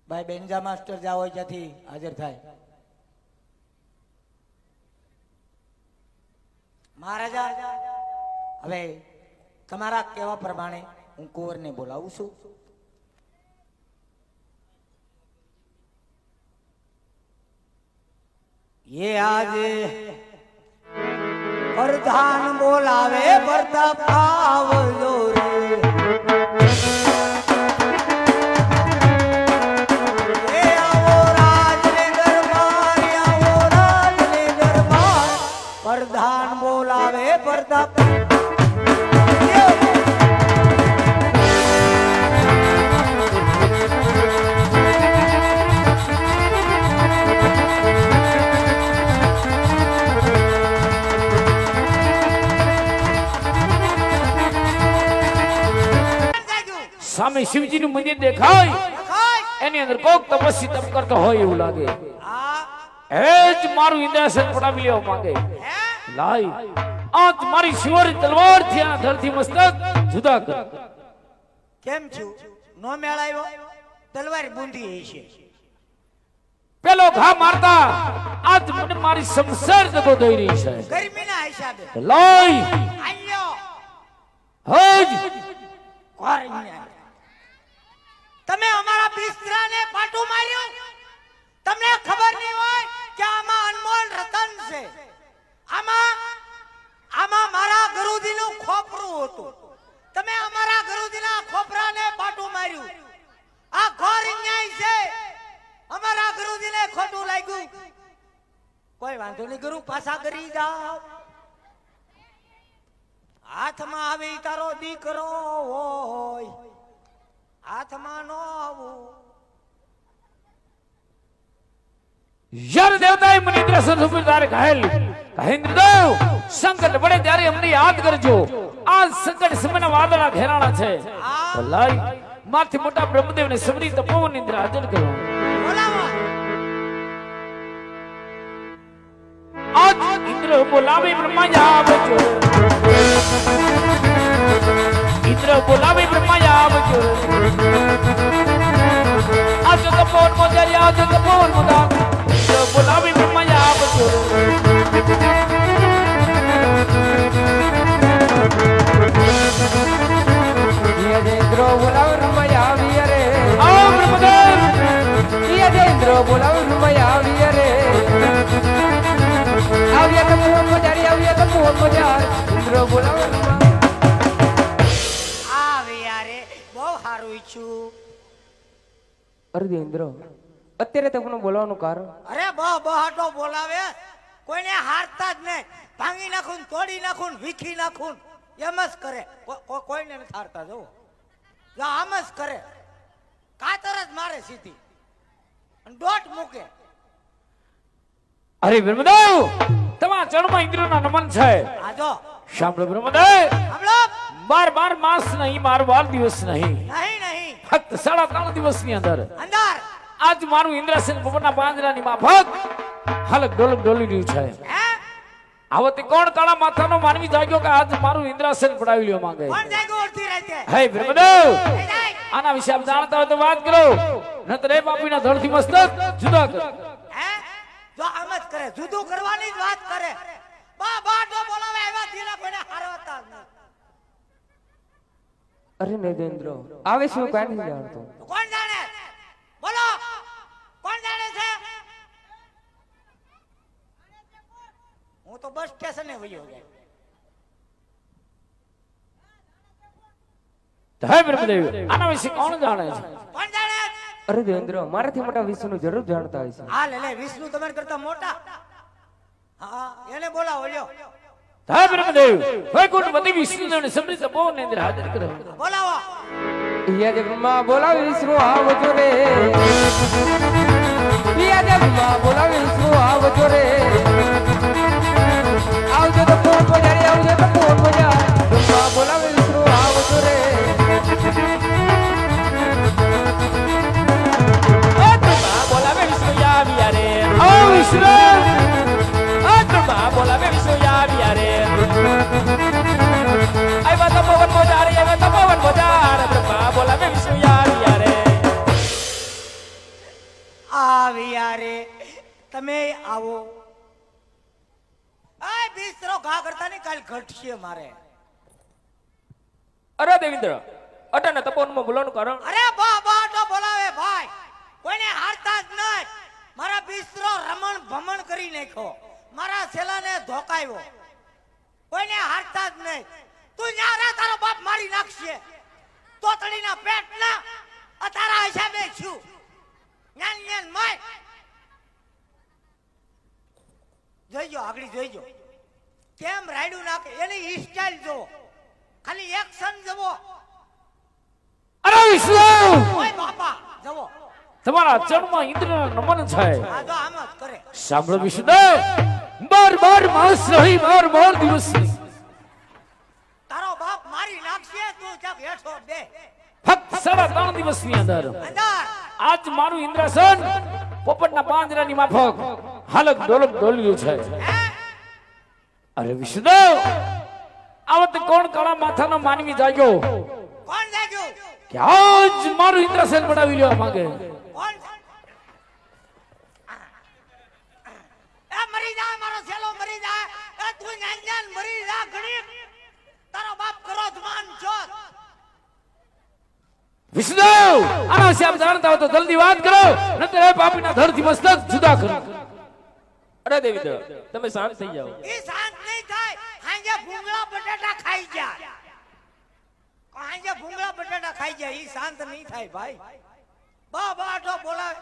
ભાઈ બેન્જા માસ્ટર જાવ હોય ત્યાંથી હાજર થાય. મહારાજા હવે તમારા કહેવા પ્રમાણે હું કુંવરને બોલાવું છું. ये आज प्रधान बोलावे प्रताप आवलो रे. ये आओ राज ने दरबार, आओ राज ने दरबार, प्रधान बोलावे प्रताप. સામે શિવજી નું મંદિર દેખાય એની અંદર કોક તપસ્વી તપ કરતો હોય એવું લાગે. હે જ મારું ઇન્દ્રાસન પડાવી લેવા માંગે. લાઈ આજ મારી શિવરી તલવાર થી આ ધરતી મસ્તક જુદા કર. કેમ છું નો મેળાયો? તલવાર બુંધી છે. પેલો ઘા મારતા આજ મને મારી સંસાર જતો દઈ રહી છે. ગરમીના હિસાબે લાઈ આલ્યો હજ કોરન્યા. તમે અમારા બિસ્તરાને પાટું માર્યું. તમને ખબર નહીં હોય કે આમાં અનમોલ રતન છે. આમાં મારા ગુરુજીનું ખોપરું હતું. તમે અમારા ગુરુજીના ખોપરાને પાટું માર્યું. આ ઘોર અન્યાય છે. અમારા ગુરુજીને ખોટું લાગ્યું. કોઈ વાંધો નહીં ગુરુ, પાછા કરી જાઓ. હાથમાં આવી તારો દીકરો હોય, હાથમાં નો આવું. યર દેવતાએ મને ઇન્દ્રાસન ઉપર તારે ઘાયલ ઇન્દ્રદેવ સંકટ પડે ત્યારે અમને યાદ કરજો. આ સંકટ સમયના વાદળા ઘેરાણા છે. લાઈ માથી મોટા બ્રહ્મદેવ ને સમરી તપોવન ઇન્દ્ર હાજર કરો. બોલાવો. આજ ઇન્દ્ર બોલાવે બ્રહ્મા આવજો. ઇન્દ્ર બોલાવે બ્રહ્મા આવજો. આજ તપોવન મોજારી, આજ તપોવન મોદા. ઇન્દ્ર બોલાવે બ્રહ્મા આવજો. ઇન્દ્ર બોલાવ રમય આવી રે. આ બ્રહ્મદેવ ઇન્દ્ર બોલાવ રમય આવી રે. આવ્યા તો મોહન મજારી, આવ્યા તો મોહન મજાર. ઇન્દ્ર બોલાવ આવે યારે બહુ સારું ઈચ્છું. અરે ઇન્દ્ર અત્યારે તમને બોલાવવાનું કારણ? અરે બહાટો બોલાવે. કોઈને હારતા જ નહીં. ભાંગી નાખું, તોડી નાખું, વીખી નાખું, એમ જ કરે. કોઈને નથી હારતા. જુઓ આમ જ કરે. કાતર જ મારે સીધી દોટ મૂકે. અરે બ્રહ્મદેવ તમારા ચરણમાં ઇન્દ્રના નમન છે. આ જો સાંભળો બ્રહ્મદેવ, સાંભળો. 12 માસ નહીં, 12 દિવસ નહીં, નહીં ફક્ત 3.5 દિવસની અંદર અંદર આજ મારું ઇન્દ્રાસન ભવનના પાંજરાની માફક હાલક ડોલક ડોલી રહ્યું છે. હે આવતી કોણ કાળા માથાનો માનવી જાગ્યો કે આજ મારું ઇન્દ્રાસન પડાવી લેવા માંગે? કોણ જાગ્યો અડધી રાતે? હે બ્રહ્મદેવ એ જાય. આના વિશે આપ જાણતા હોય તો વાત કરો, નતર એ પાપીના ધરતી મસ્તક જુદા કર. હે જો આમ જ કરે, જુદું કરવાની જ વાત કરે. બાટો બોલાવે એવા ધીરા કોઈને હારવાતા જ નહીં. અરે નરેન્દ્ર આવે શું કાંઈ નહીં જાણતો. કોણ જાણે? બોલો કોણ જાણે છે? હું તો બસ સ્ટેશને વયો ગયો. હે બ્રહ્મદેવ આના વિશે કોણ જાણે છે? કોણ જાણે? અરે દેવેન્દ્ર મારાથી મોટા વિષ્ણુ જરૂર જાણતા હોય છે. હા લે વિષ્ણુ તમારે કરતા મોટા. હા એને બોલાવો લ્યો. હે બ્રહ્મદેવ વૈકુંઠ બધી વિષ્ણુદેવને સમૃદ્ધ તપોવન ઇન્દ્ર હાજર કરો. બોલાવો. પિયા દેવમાં બોલાવી વિષ્ણુ આવજો રે. પિયા દેવમાં બોલાવી વિષ્ણુ આવજો રે. આવજો તો ફોન બજારી, આવજો તો ફોન બજાર. દેવમાં બોલાવી વિષ્ણુ આવજો રે. બોલાવે વિષ્ણુ આવ્યા રે. ઓ વિષ્ણુ બોલાવે વિષ્ણુ આવ્યા રે. આવ્યા તો પવન મોજાર, આવ્યા તો પવન મોજાર. બ્રહ્મા બોલાવે વિષ્ણુ આવ્યા રે. તમે આવો. આ બિસ્તરો ઘા કરતા ને કાલ ઘટશે મારે. અરે દેવેન્દ્ર અટાને તપોનમાં બોલાવવાનું કારણ અરે બા તો બોલાવે ભાઈ. કોઈને હારતા જ નહીં. મારા બિસ્તરો રમણ ભમણ કરી નાખ્યો. મારા છેલાને ધોકાવ્યો. કોઈને હારતા જ નહીં. તું ન્યા રે, તારો બાપ મારી નાખશે. તોતડીના પેટના તારા હિસાબે છું. જ્ઞાન જ્ઞાન માય જોઈજો, આગળ જોઈજો કેમ રાયડું નાખે. એની સ્ટાઇલ જોવો, ખાલી એક્શન જોવો. અરે વિષ્ણુ ઓય બાપા જોવો, તમારા ચરણમાં ઇન્દ્રના નમન છે. આ તો આમ જ કરે. સાંભળો વિષ્ણુ, બાર માસ રહી, બાર દિવસ રહી. તારો બાપ મારી નાખશે. તું ચાક હેઠો બે. ફક્ત 3.5 દિવસની અંદર અંદર આજ મારું ઇન્દ્રાસન પોપટના પાંજરાની માફક હાલક ડોલક ડોલ્યું છે. હે? અરે વિષ્ણુ, આવત કોણ કાળા માથાનો માનવી જાગ્યો કોણ જાગ્યું? કે આજ મારું ઇન્દ્રાસન બનાવી લેવા માંગે. કોણ? એ મરી જા, મારો છેલો મરી જા. એ તું જ્ઞાન જ્ઞાન મરી જા ઘડી. તારો બાપ ક્રોધમાન છો. વિષ્ણુ, આના વિશે આપ જાણતા હો તો જલ્દી વાત કરો, નહીતર એ પાપીના ધડથી મસ્તક જુદા કરો. અરે દેવેન્દ્ર તમે શાંત થઈ જાઓ. એ શાંત નહીં થાય. હાંજે ભૂંગળા બટાટા ખાઈ જાય. હાંજે ભૂંગળા બટાટા ખાઈ જાય. એ શાંત નહીં થાય ભાઈ. બાઠો બોલાવે.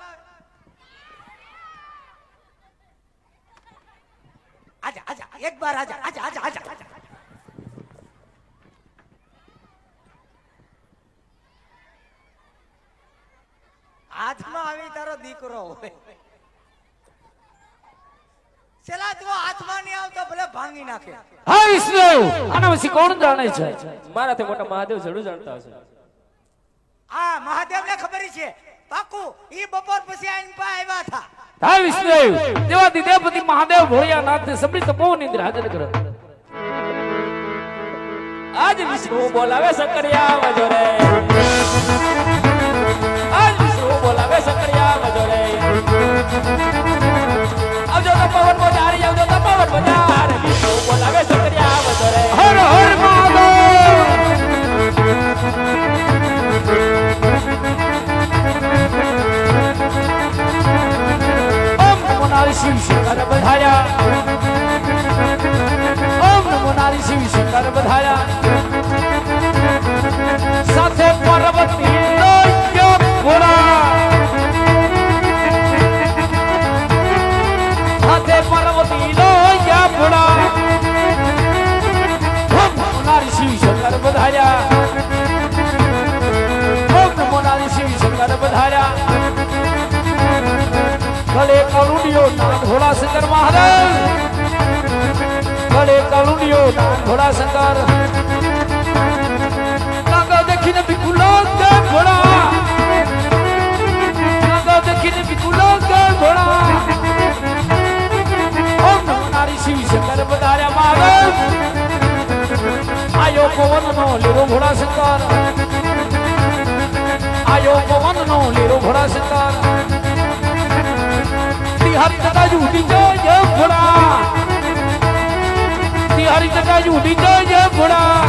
આજા આજા, એક બાર આજા આજા આજા આજા. હાથમાં આવી તારો દીકરો હોય. છેલ્લા તું હાથમાં નહીં આવતો ભલે ભાંગી નાખે. હા વિષ્ણુ, આના વિશે કોણ જાણે છે? મારાથી મોટા મહાદેવ જરૂર જાણતા હશે. હા, મહાદેવને ખબર છે. પાકું ઈ બપોર પછી આઈન પા આવ્યા હતા. હા વિષ્ણુ, દેવાદી દેવપતિ મહાદેવ ભોળિયાનાથને સમૃદ્ધ બહુ નિંદ્ર હાજર કરો. આજ વિષ્ણુ બોલાવે શંકરિયા વજો રે. આજ વિષ્ણુ બોલાવે શંકરિયા વજો રે. આવજો તો પવન બજારી, આવજો તો પવન બજાર. વિષ્ણુ બોલાવે શંકરિયા વજો રે. હર હર મહાદેવ. ઓમ નમો નારી શિવ શંકર બધાયા. ઓમ નમો નારી શિવ શંકર બધાયા. સાથે પાર્વતી લોક્ય ભોળા. સાથે પાર્વતી લોક્ય ભોળા. ઓમ નમો નારી શિવ શંકર બધાયા. ઓમ નમો નારી શિવ શંકર બધાયા. ગળે કલુડિયો નાથ ભોળા શંકર મહાદેવ. ગળે કલુડિયો નાથ ભોળા શંકર. નાગા દેખીને બિકુલો કે ભોળા. નાગા દેખીને બિકુલો કે ભોળા. ઓમ નમો નારી શિવ શંકર બધાયા મહાદેવ. આયો પવનનો લીરો ભોળા શંકર. આયો પવનનો લીરો ભોળા શંકર. તિહારી તકાજુ ઉડી જય ભોળા. તિહારી તકાજુ ઉડી જય ભોળા.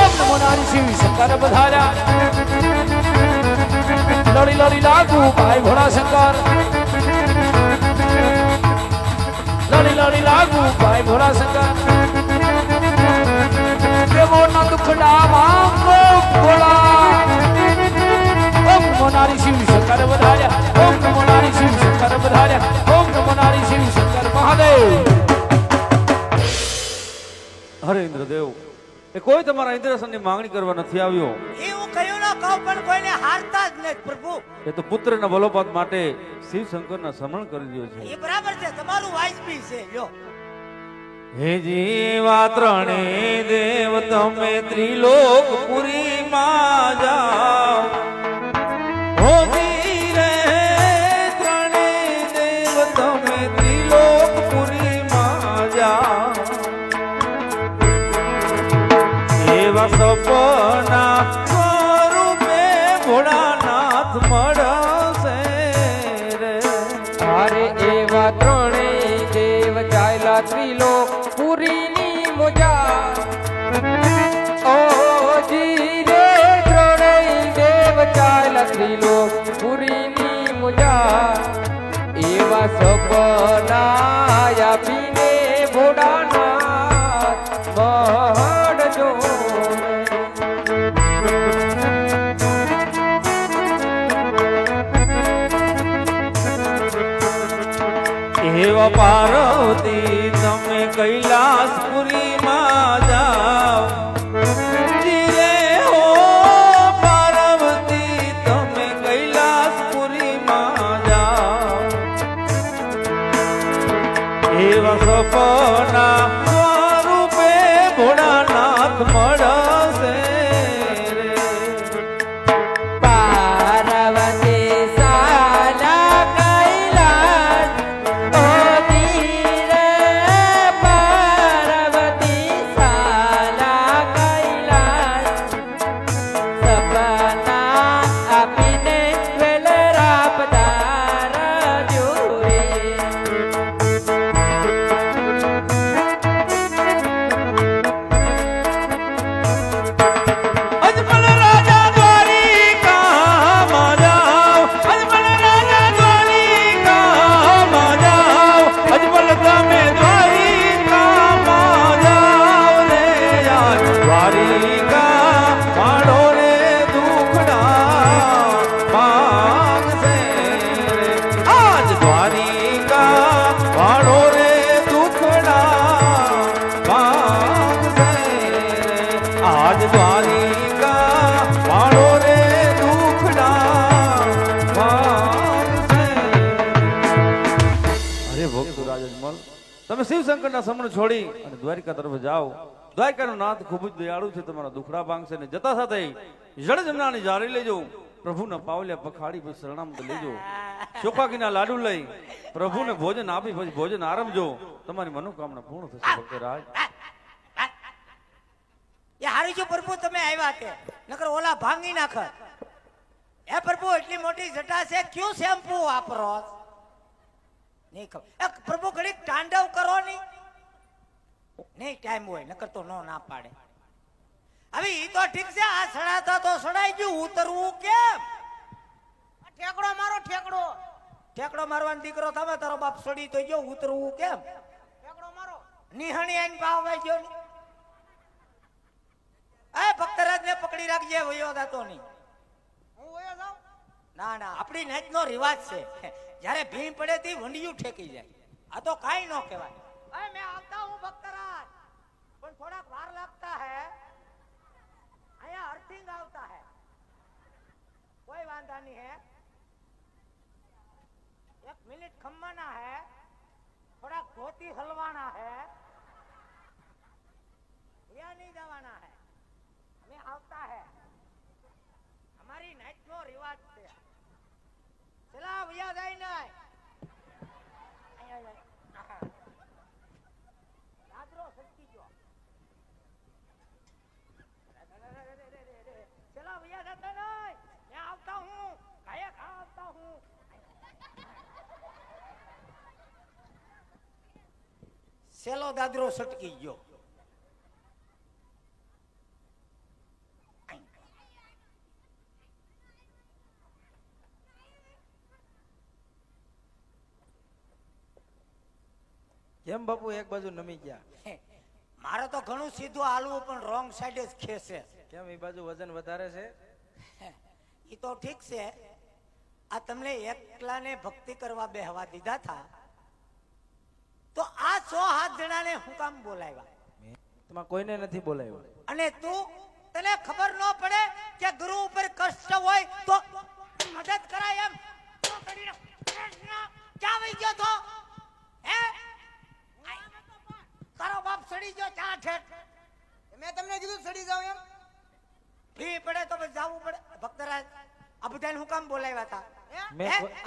ઓમ નમો નારી શિવ શંકર બધાયા. લડી લડી લાગુ ભાઈ ભોળા શંકર. લડી લડી લાગુ ભાઈ ભોળા શંકર. દેવો ના દુખડા માંગો ભોળા. ઓમ નમો નારી શિવ શંકર બધાયા. ઓમ નમો નારી શિવ શંકર બધાયા. ઓમ નમો નારી શિવ શંકર મહાદેવ. હરે ઇન્દ્રદેવ, એ કોઈ તમારા ઇન્દ્રસનની માંગણી કરવા નથી આવ્યો. એ હું કયું ના કહું પણ કોઈને હારતા જ નહીં પ્રભુ. એ તો પુત્રના બલોપાત માટે શિવ શંકરના સમરણ કરી રહ્યો છે. એ બરાબર છે, તમારું વાજબી છે. લ્યો હે જીવા ત્રણે દેવ તમે ત્રિલોક પુરી માં જાઓ. હો ધીરે ત્રણે દેવ તમે ત્રિલોક પુરી માં જાઓ. એવા સપના સ્વરૂપે ભોળાનાથ મળશે રે. એવા ત્રણેય દેવ ચાલ્યા ત્રિલોક પુરીની મુજા ઓજી રે ત્રણેય દેવ ચાલ્યા ત્રિલોક પુરીની મુજા એવા સપના આપીને ભોળાનાથ મહડજો એવા પાર્વતી તમે કૈલાસપુરીમાં જાઓ ધીરે હો પાર્વતી તમે કૈલાસપુરીમાં જાઓ એવા સપના સ્વરૂપે ભોળાનાથ મળશે રે પાર્વતી સાલા કૈલાસ ઓજી રે પાર્વતી સાલા કૈલાસ સપના આપીને વેલરા પધારજો રે અજમલ રાજા દ્વારિકામાં જાઓ અજમલ રાજા દ્વારિકામાં જાઓ અજમલ તમે દ્વારિકામાં જાઓ રે યાર દ્વારિકા માળો રે દુખડા માંગશે રે આજ દ્વારિકા માળો રે દુખડા માંગશે રે આજ દ્વારિકા વાળો રે દુખડા માંગશે. અરે ભક્તો રાજજમલ તમે શિવશંકરના સમણ છોડી અને દ્વારિકા તરફ જાઓ દ્વારિકાનો નાથ ખૂબ જ દયાળુ છે તમારા દુખડા ભાંગશે ને જતા સાથે જળ જમનાની જારી લેજો પ્રભુના પાવલિયા પખાડી પછી શરણામત લેજો ચોપાકીના લાડુ લઈ પ્રભુને ભોજન આપી પછી ભોજન આરંભજો તમારી મનોકામના પૂર્ણ થશે ભક્તરાજ એ હારી જો પ્રભુ તમે આવ્યા તે નકર ઓલા ભાંગી નાખ એ પ્રભુ એટલી મોટી જટા છે ક્યું શેમ્પુ વાપરો નહીં ખબર એ પ્રભુ ઘડીક તાંડવ કરો નહીં ટાઈમ હોય નકર તો નો ના પાડે હવે ઈ તો ઠીક છે આ સડાતા તો સડાઈ ગયું ઉતરવું કેમ ઠેકડો મારો ઠેકડો મારવાનો દીકરો તમે તારો બાપ સડી તો ગયો ઉતરવું કેમ ઠેકડો મારો નિહણી આઈને પાવાઈ ગયો ની એ ભક્તરાજ ને પકડી રાખજે વયો દાતો નહીં હું વયો જાઉં ના ના આપણી નાચનો રિવાજ છે જ્યારે ભીમ પડે તી વંડિયું ઠેકી જાય આ તો કાઈ ન કહેવાય એ मैं आता हूं भक्तराज પણ થોડાક વાર लगता है આયા અર્થિંગ આવતા है कोई वांधा नहीं है 1 मिनट खम्माना है थोड़ा धोती हलवाना है या नहीं जवाना है हमें आवता है हमारी नाइट नो रिवाज से चला भैया जाए ना राजरो सच्ची जो चला भैया जाता नहीं मैं आवता हूँ खाया खा आवता हूँ सेलो दादरो सटकी गयो કેમ બાપુ એક બાજુ નમી ગયા મારે તો ઘણું સીધું હાલવું પણ રોંગ સાઈડ જ ખેસે કેમ એ બાજુ વજન વધારે છે ઈ તો ઠીક છે આ તમને એકલાને ભક્તિ કરવા બેહવા દીધા હતા તો આ 107 જણાને હું કામ બોલાવ્યા તમારે કોઈને નથી બોલાવ્યો અને તું તને ખબર ન પડે કે ગુરુ ઉપર કષ્ટ હોય તો મદદ કરાય એમ તો કરીને ક્યાં વઈ ગયો તો હે તારો બાપ સડી ગયો ચા ઠેઠ મેં તમને કીધું સડી જાવ એમ ફી પડે તો બસ જાવું પડે ભક્તરાજ આ બધાને હું કામ બોલાવ્યા હતા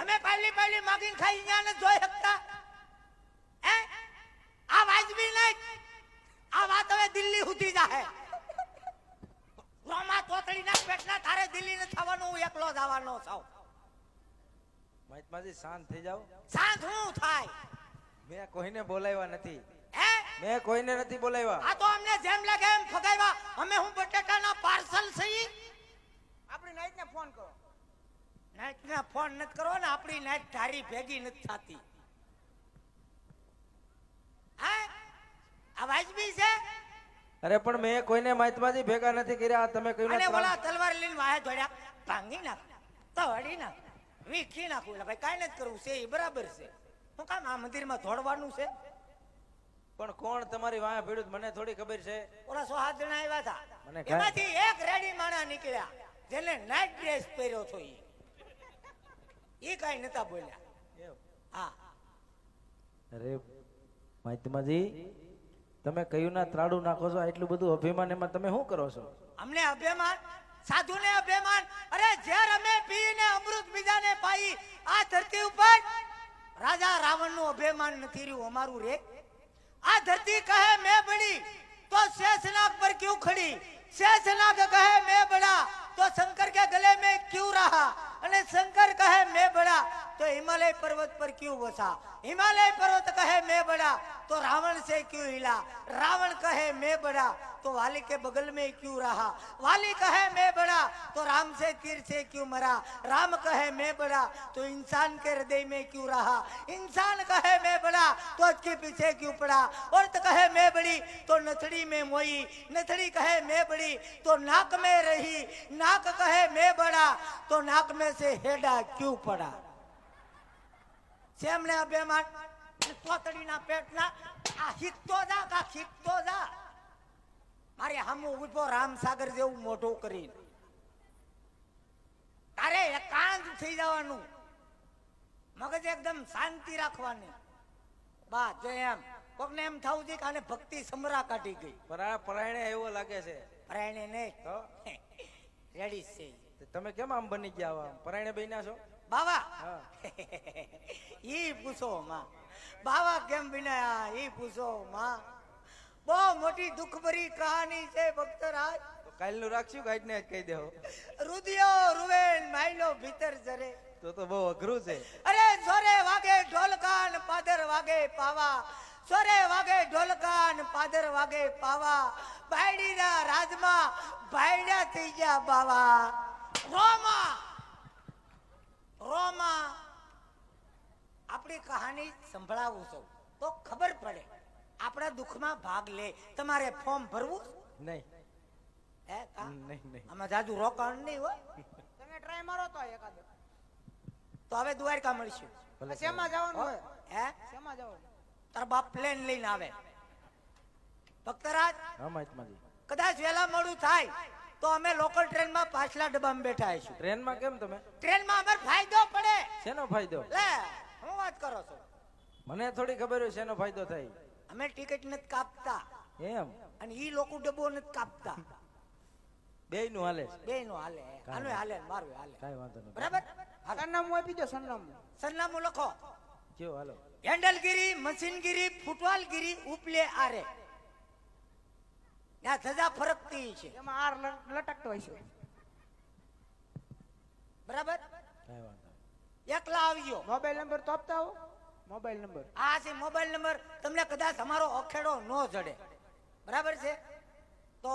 અમે પહેલી માગીને ખાઈ ન્યા ન જોઈ શકતા હે આ વાજબી નહીં આ વાત હવે દિલ્હી સુધી જાહે રોમા તોતડી ના પેટના તારે દિલ્હી ને થવાનું હું એકલો જવાનો છું મહાત્માજી શાંત થઈ જાઓ. શાંત હું થાય? મેં કોઈને બોલાવ્યા નથી. હે? મેં કોઈને નથી બોલાવ્યા. આ તો અમને જેમ લાગે એમ ફગાવ્યા. અમે હું બટેટાના પાર્સલ છીએ? આપણી નાઈટને ફોન કરો. નાઈટના ફોન નથી કરો ને, આપણી નાઈટ તારી ભેગી નથી થતી. હા, આ વાજબી છે? અરે પણ મેં કોઈને મહાત્માજી ભેગા નથી કર્યા. આ તમે કહ્યું અને ને ઓલા તલવાર લઈને વાહે દોડ્યા, ભાંગી નાખ, તોડી નાખ, વીખી નાખું. એટલે ભાઈ કાંઈ નથી કરવું છે, એ બરાબર છે. હું કામ આ મંદિરમાં દોડવાનું છે? પણ કોણ તમારી વાંહે ભીડું મને થોડી ખબર છે. ઓલા 107 જણા આવ્યા હતા, મને કાંઈ- એમાંથી એક રેડી માણા નીકળ્યા જેને નાઇટ ડ્રેસ પહેર્યો હતો. એ કાંઈ નતા બોલ્યા. હા, અરે મહાત્માજી, તમે કયું ના ત્રાડું નાખો છો? એટલું બધું અભિમાન એમાં તમે શું કરો છો? અમને અભિમાન, સાધુને અભિમાન. અરે ઝેર અમે પીને અમૃત બીજાને પાઈ. આ ધરતી ઉપર રાજા રાવણનું અભિમાન નથી રહ્યું, અમારું રે. આ ધરતી કહે મેં બડી તો शेषनाग पर क्यों खड़ी? शेषनाग कहे मैं बड़ा तो शंकर के गले में क्यों रहा? અને શંકર કહે मैं बड़ा तो हिमालय पर्वत पर क्यों बसा? हिमालय पर्वत कहे मैं बड़ा तो रावण से क्यों हिला? रावण कहे मैं बड़ा तो वाली के बगल में क्यों रहा? वाली कहे मैं बड़ा तो राम से तीर से क्यों मरा? राम कहे मैं बड़ा तो इंसान के हृदय में क्यों रहा? इंसान कहे मैं बड़ा तो उसके पीछे क्यों पड़ा? औरत कहे मैं बड़ी तो नथड़ी में मोई, नथड़ी कहे मैं बड़ी तो नाक में रही, नाक कहे मैं बड़ा तो नाक में से हेडा क्यों पड़ा? सेमने अभिमान तोतड़ीना पेटना आ हिकतो जा का हिकतो जा. મારે હામું ઉભો રામસાગર જેવું મોઢું કરી તારે એકાંત થઈ જવાનું, મગજ એકદમ શાંતિ રાખવાની. બા જો એમ કોકને એમ થવું જોઈએ કે આને ભક્તિ સમરા કાઢી ગઈ. પરાયણે એવો લાગે છે. પરાયણે નહીં તો રેડી છે. તો તમે કેમ આમ બની ગયા આવા? પરાયણે બન્યા છો? બાવા હા. ઈ પૂછો માં, બાવા કેમ બિનાયા ઈ પૂછો માં. બહુ મોટી દુઃખભરી કહાની છે ભક્તરાજ. તો કાલનું રાખ્યું કે આજને જ કહી દેવો? રુદિયો રૂવેન માયલો ભીતર જરે. તો બહુ અઘરું છે. અરે સોરે વાગે ઢોલકાન પાદર વાગે પાવા, સોરે વાગે ઢોલકાન પાદર વાગે પાવા. બાયડીના રાજમાં બાયડા થઈ ગયા બાવા. રોમા રોમા આપણી કહાની સંભળાવું છું તો ખબર પડે, આપણા દુઃખમાં ભાગ લે. તમારે ફોર્મ ભરવું નહીં હે કા? નહીં. આમાં જાજુ રોકાણ નહીં હોય તમે ટ્રાય મારો તો એકાદો. તો હવે દ્વારકા મળીશું. ભલે શેમાં જવાનું હોય? હે શેમાં જવાનું? તાર બાપ પ્લેન લઈને આવે. ભક્તરાજ હા મહાત્માજી. કદાચ વહેલા મોડું થાય તો અમે લોકલ ટ્રેનમાં પાછલા ડબ્બામાં બેઠા આવીશું. ટ્રેનમાં કેમ તમે? ટ્રેનમાં અમાર ફાયદો પડે. શેનો ફાયદો? લે હું વાત કરો છો? મને થોડી ખબર હોય શેનો ફાયદો થાય. અમે ટિકિટ નથી કાપતા એમ અને ઈ લોકો ડબ્બો નથી કાપતા. બેય નું હાલે છે. બે નો હાલે, આનું હાલે ને મારું હાલે. કાંઈ વાંધો નહીં. બરાબર? સરનામું આપી દો, સરનામું. સરનામું લખો. કયો હાલો? હેન્ડલગીરી, મશીનગીરી, ફૂટવાલગીરી, ઉપલે આરે. ત્યાં ધજા ફરકતી છે. એમાં આર લટકતો હોય છે. બરાબર? કાંઈ વાંધો નહીં. એકલા આવજો. મોબાઈલ નંબર તો આપતા હો. મોબાઈલ નંબર આ છે મોબાઈલ નંબર. તમને કદાચ અમારો અખેડો ન જડે, બરાબર છે? તો